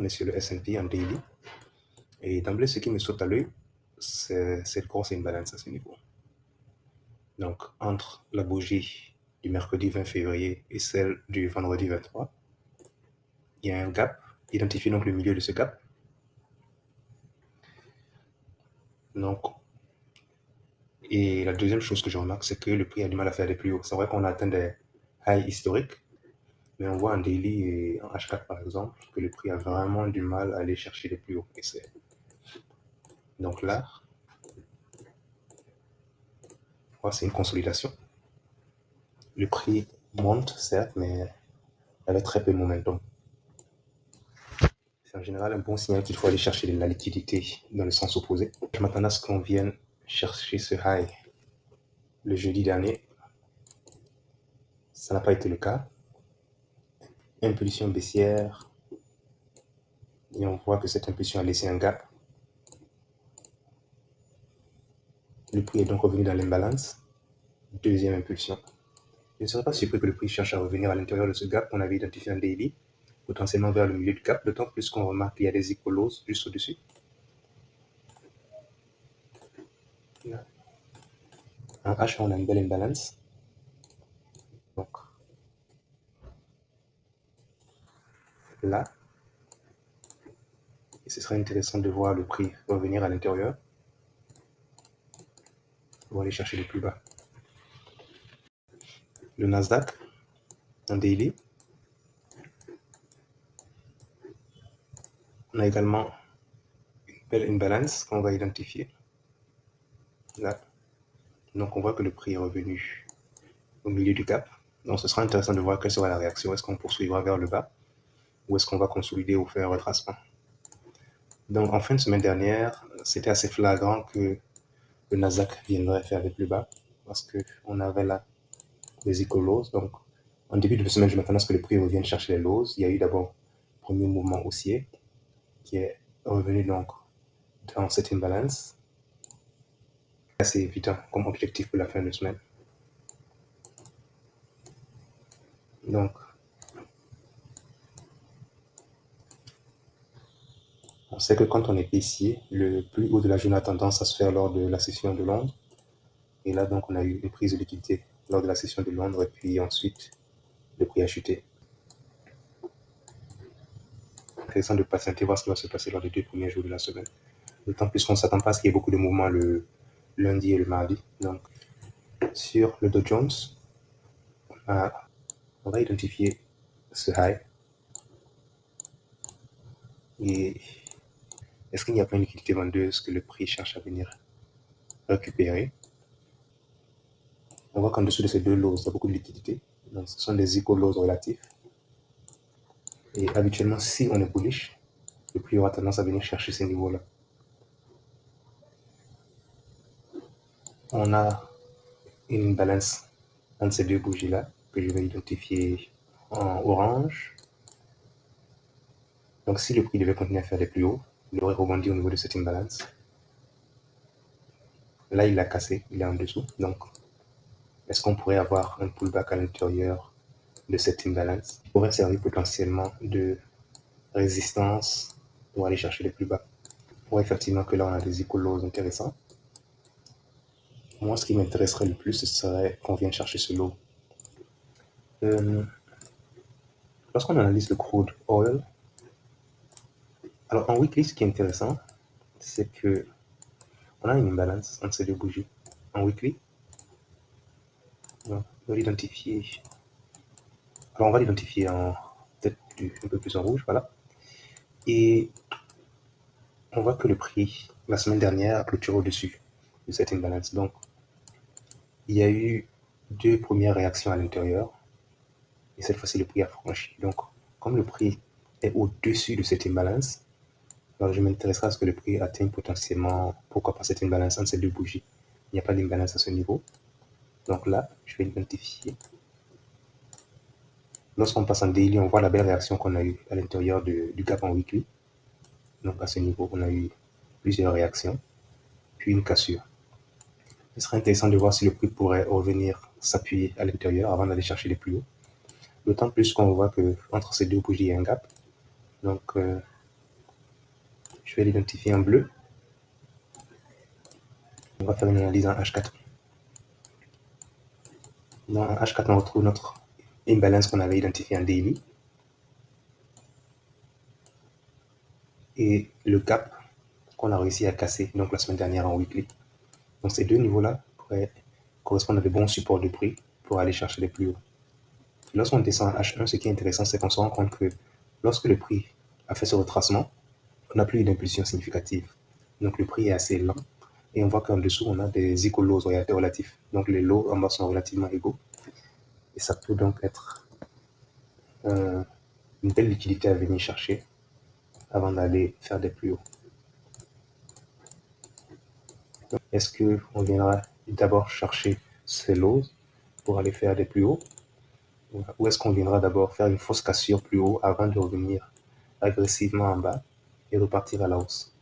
on est sur le S&P en daily. Et d'emblée, ce qui me saute à l'œil, c'est cette grosse imbalance à ce niveau. Donc, entre la bougie du mercredi 20 février et celle du vendredi 23, il y a un gap. Identifiez donc le milieu de ce gap. Donc, et la deuxième chose que je remarque, c'est que le prix a du mal à faire des plus hauts. C'est vrai qu'on a atteint des highs historiques, mais on voit en daily et en H4 par exemple que le prix a vraiment du mal à aller chercher les plus hauts. Donc là, c'est une consolidation. Le prix monte, certes, mais avec très peu de momentum. C'est en général un bon signal qu'il faut aller chercher de la liquidité dans le sens opposé. Je m'attends à ce qu'on vienne chercher ce high le jeudi dernier. Ça n'a pas été le cas. Impulsion baissière. Et on voit que cette impulsion a laissé un gap. Le prix est donc revenu dans l'imbalance. Deuxième impulsion. Je ne serais pas surpris que le prix cherche à revenir à l'intérieur de ce gap qu'on avait identifié en daily, potentiellement vers le milieu du gap, d'autant plus qu'on remarque qu'il y a des écolos juste au-dessus. En H, on a une belle imbalance. Donc, là, et ce serait intéressant de voir le prix revenir à l'intérieur pour aller chercher le plus bas. Le Nasdaq, en daily, on a également une belle imbalance qu'on va identifier. Là. Donc, on voit que le prix est revenu au milieu du gap. Donc, ce sera intéressant de voir quelle sera la réaction. Est-ce qu'on poursuivra vers le bas ou est-ce qu'on va consolider ou faire un retracement? Donc, en fin de semaine dernière, c'était assez flagrant que le Nasdaq viendrait faire les plus bas parce qu'on avait là des écolos. Donc, en début de semaine, je m'attendais à ce que le prix revienne chercher les lows. Il y a eu d'abord le premier mouvement haussier qui est revenu donc dans cette imbalance. C'est assez évident comme objectif pour la fin de semaine. Donc, on sait que quand on est baissier, le plus haut de la journée a tendance à se faire lors de la session de Londres. Et là, donc, on a eu une prise de liquidité lors de la session de Londres et puis ensuite, le prix a chuté. Intéressant de patienter, voir ce qui va se passer lors des 2 premiers jours de la semaine. D'autant plus qu'on ne s'attend pas à ce qu'il y ait beaucoup de mouvements le lundi et le mardi. Donc, sur le Dow Jones, on va identifier ce high. Et est-ce qu'il n'y a pas une liquidité vendeuse que le prix cherche à venir récupérer? On voit qu'en dessous de ces deux lows, il y a beaucoup de liquidité. Donc, ce sont des equal lows relatifs. Et habituellement, si on est bullish, le prix aura tendance à venir chercher ces niveaux-là. On a une balance entre ces deux bougies-là que je vais identifier en orange. Donc, si le prix devait continuer à faire des plus hauts, il aurait rebondi au niveau de cette imbalance. Là, il l'a cassé, il est en dessous. Donc, est-ce qu'on pourrait avoir un pullback à l'intérieur de cette imbalance qui pourrait servir potentiellement de résistance pour aller chercher les plus bas? On voit effectivement que là, on a des equal lows intéressants. Moi, ce qui m'intéresserait le plus, ce serait qu'on vienne chercher ce lot. Lorsqu'on analyse le crude oil, alors en weekly, ce qui est intéressant, c'est que on a une imbalance entre ces deux bougies. En weekly, on va l'identifier. Alors on va l'identifier en peut-être un peu plus en rouge, voilà. Et on voit que le prix, la semaine dernière, a clôturé au-dessus de cette imbalance. Donc, il y a eu 2 premières réactions à l'intérieur. Et cette fois-ci, le prix a franchi. Donc, comme le prix est au-dessus de cette imbalance, alors je m'intéresserai à ce que le prix atteigne potentiellement, pourquoi pas cette imbalance entre ces deux bougies. Il n'y a pas d'imbalance à ce niveau. Donc là, je vais l'identifier. Lorsqu'on passe en daily, on voit la belle réaction qu'on a eue à l'intérieur du gap en weekly. Donc à ce niveau, on a eu plusieurs réactions, puis une cassure. Ce serait intéressant de voir si le prix pourrait revenir s'appuyer à l'intérieur avant d'aller chercher les plus hauts. D'autant plus qu'on voit que entre ces deux bougies, il y a un gap. Donc Je vais l'identifier en bleu. On va faire une analyse en H4. Dans H4, on retrouve notre imbalance qu'on avait identifié en daily. Et le gap qu'on a réussi à casser donc la semaine dernière en weekly. Donc ces deux niveaux-là pourraient correspondre à de bons supports de prix pour aller chercher les plus hauts. Lorsqu'on descend en H1, ce qui est intéressant, c'est qu'on se rend compte que lorsque le prix a fait ce retracement, on n'a plus d'impulsion significative. Donc le prix est assez lent. Et on voit qu'en dessous, on a des equal lows relatifs. Donc les lows en bas sont relativement égaux. Et ça peut donc être une belle liquidité à venir chercher avant d'aller faire des plus hauts. Est-ce qu'on viendra d'abord chercher ces lows pour aller faire des plus hauts? Ou est-ce qu'on viendra d'abord faire une fausse cassure plus haut avant de revenir agressivement en bas et repartir à la hausse?